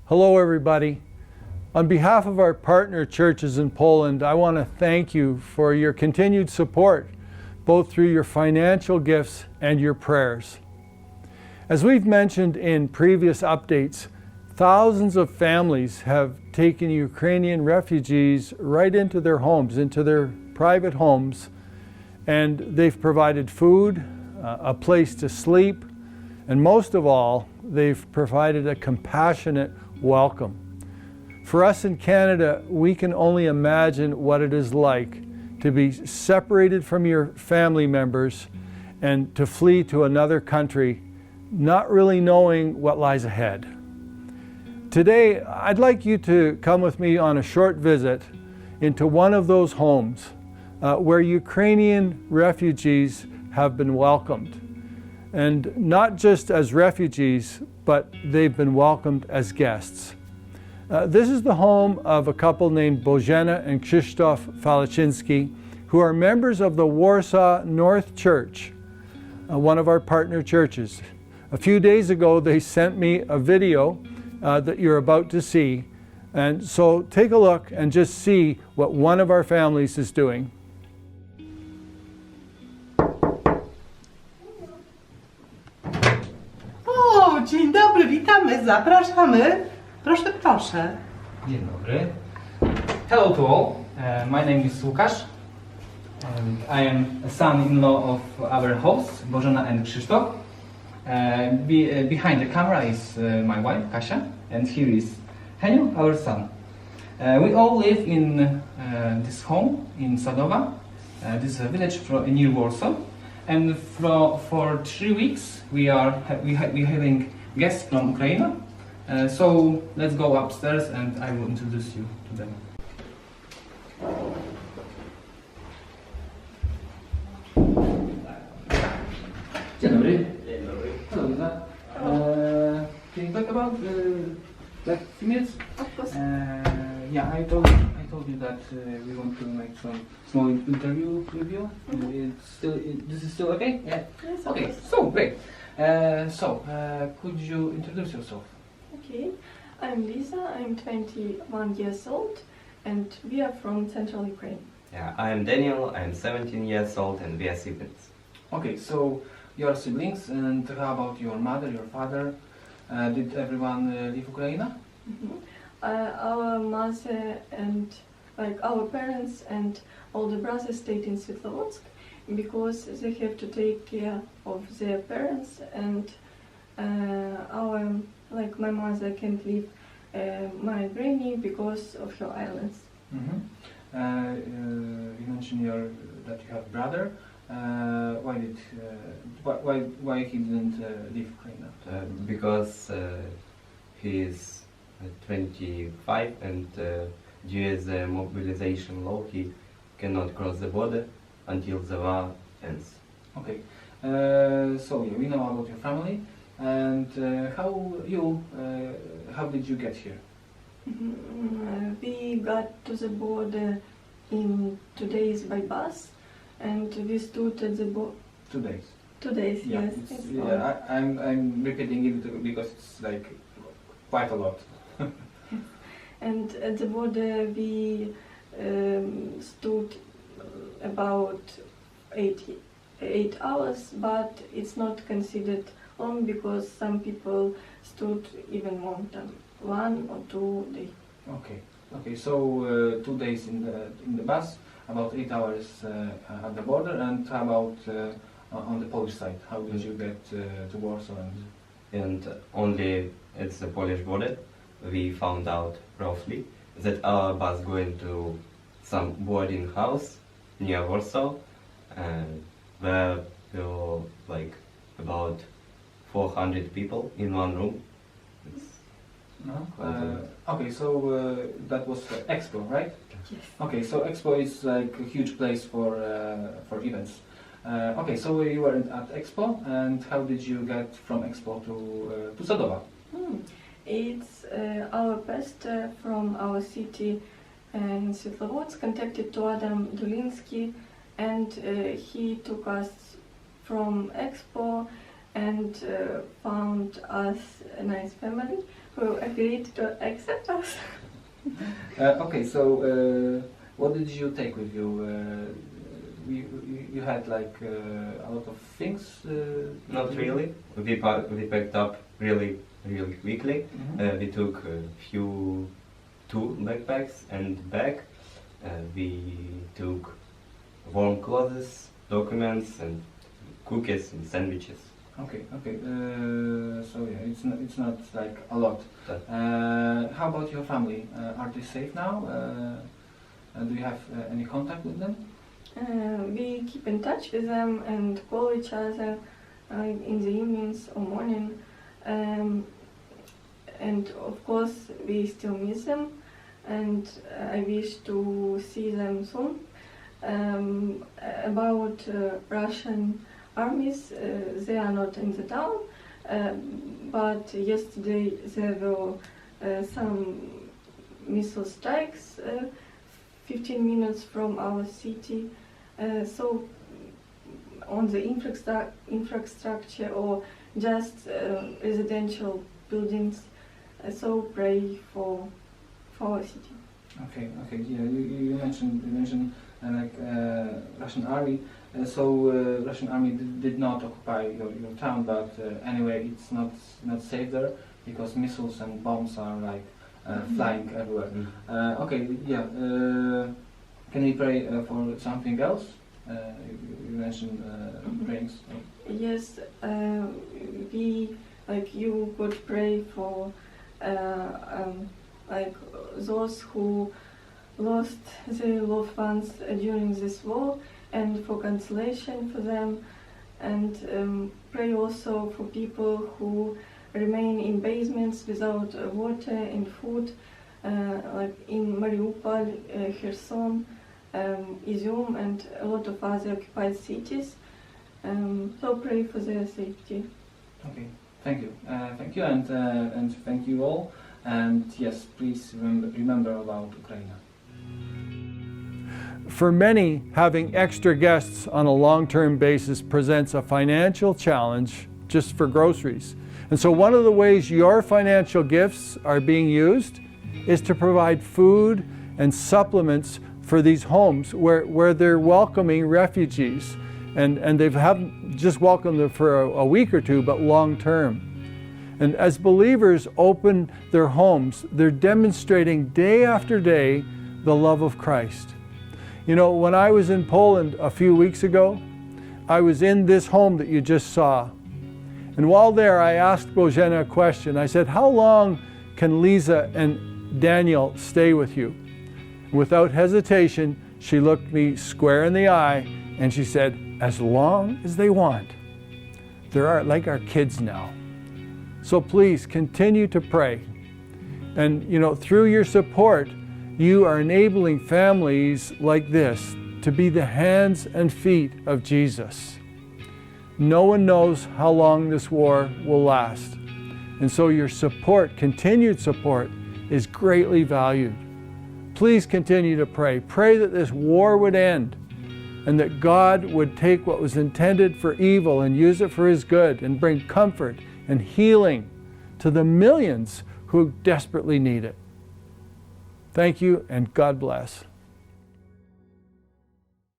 Hello everybody. On behalf of our partner churches in Poland, I want to thank you for your continued support, both through your financial gifts and your prayers. As we've mentioned in previous updates, thousands of families have taken Ukrainian refugees right into their homes, into their private homes, and they've provided food, a place to sleep, and most of all, they've provided a compassionate welcome. For us in Canada, we can only imagine what it is like to be separated from your family members and to flee to another country, not really knowing what lies ahead. Today, I'd like you to come with me on a short visit into one of those homes where Ukrainian refugees have been welcomed. And not just as refugees, but they've been welcomed as guests. This is the home of a couple named Bożena and Krzysztof Falaczynski, who are members of the Warsaw North Church, one of our partner churches. A few days ago, they sent me a video that you're about to see. And so take a look and just see what one of our families is doing. O, dzień dobry, witamy, zapraszamy. Proszę, proszę. Dzień dobry. Hello to all. My name is Łukasz. And I am a son-in-law of our hosts, Bożena and Krzysztof. Behind the camera is my wife, Kasia, and here is Heniu, our son. We all live in this home in Sadowa. This is a village near Warsaw. And for 3 weeks we having guests from Ukraine. So let's go upstairs and I will introduce you to them. Dzień dobry. Hello, Lisa. Can you talk about like a few minutes? Of course. Yeah, I told you that we want to make some small interview with you. This is still okay? Yeah. Yes, of Okay. course. So great. Could you introduce yourself? Okay. I'm Lisa, I'm 21 years old, and we are from Central Ukraine. Yeah, I'm Daniel, I'm 17 years old and we are siblings. Okay, so you are siblings, and how about your mother, your father? Did everyone leave Ukraine? Mhm. Our mother and our parents and older brothers stayed in Svetlovodsk because they have to take care of their parents, and my mother can't leave my granny because of her illness. Mm-hmm. You mentioned that you have a brother. Why he didn't leave Ukraine? Because he is 25 and due to the mobilization law he cannot cross the border until the war ends. Okay, so yeah, we know about your family, and how did you get here? We got to the border in 2 days by bus, and we stood at the border. 2 days. 2 days, Yeah, yes. I'm repeating it because it's like quite a lot. And at the border we stood about 8 hours, but it's not considered long because some people stood even more than 1 or 2 days. Okay. So 2 days in the bus, about 8 hours at the border, and how about on the Polish side? How did you get to Warsaw? And only at the Polish border we found out roughly that our bus going to some boarding house near Warsaw, and where there were like about 400 people in one room. No? Okay, so that was Expo, right? Yes. Okay, so Expo is like a huge place for events. Okay, so you were at Expo, and how did you get from Expo to Sadowa? It's our pastor from our city in Svetlovodsk contacted to Adam Dulinsky, and he took us from Expo and found us a nice family who agreed to accept us. Okay, so what did you take with you? You had like a lot of things? Not really. We packed up really quickly. Mhm. We took two backpacks and bag. We took warm clothes, documents, and cookies and sandwiches. Okay. So yeah, it's not like a lot. How about your family? Are they safe now? Do you have any contact with them? We keep in touch with them and call each other in the evenings or morning. And of course, we still miss them, and I wish to see them soon. About Russian armies, they are not in the town, but yesterday there were some missile strikes 15 minutes from our city. So on the infrastructure or just residential buildings, so pray for our city. Okay. Yeah, you mentioned like Russian army. Russian army did not occupy your town, but anyway, it's not safe there because missiles and bombs are like flying everywhere. Okay, yeah. Can we pray for something else? You mentioned prayings. Yes, we you could pray for like those who lost their loved ones during this war, and for consolation for them, and pray also for people who remain in basements without water and food, like in Mariupol, Kherson, Izium, and a lot of other occupied cities. So pray for their safety. Okay, thank you, and thank you all. And yes, please remember about Ukraine. For many, having extra guests on a long-term basis presents a financial challenge just for groceries. And so one of the ways your financial gifts are being used is to provide food and supplements for these homes where they're welcoming refugees. And they haven't just welcomed them for a week or two, but long-term. And as believers open their homes, they're demonstrating day after day the love of Christ. You know, when I was in Poland a few weeks ago, I was in this home that you just saw. And while there, I asked Bożena a question. I said, how long can Lisa and Daniel stay with you? And without hesitation, she looked me square in the eye and she said, as long as they want. They're like our kids now. So please continue to pray. And you know, through your support, you are enabling families like this to be the hands and feet of Jesus. No one knows how long this war will last. And so your support, continued support, is greatly valued. Please continue to pray. Pray that this war would end and that God would take what was intended for evil and use it for His good and bring comfort and healing to the millions who desperately need it. Thank you, and God bless.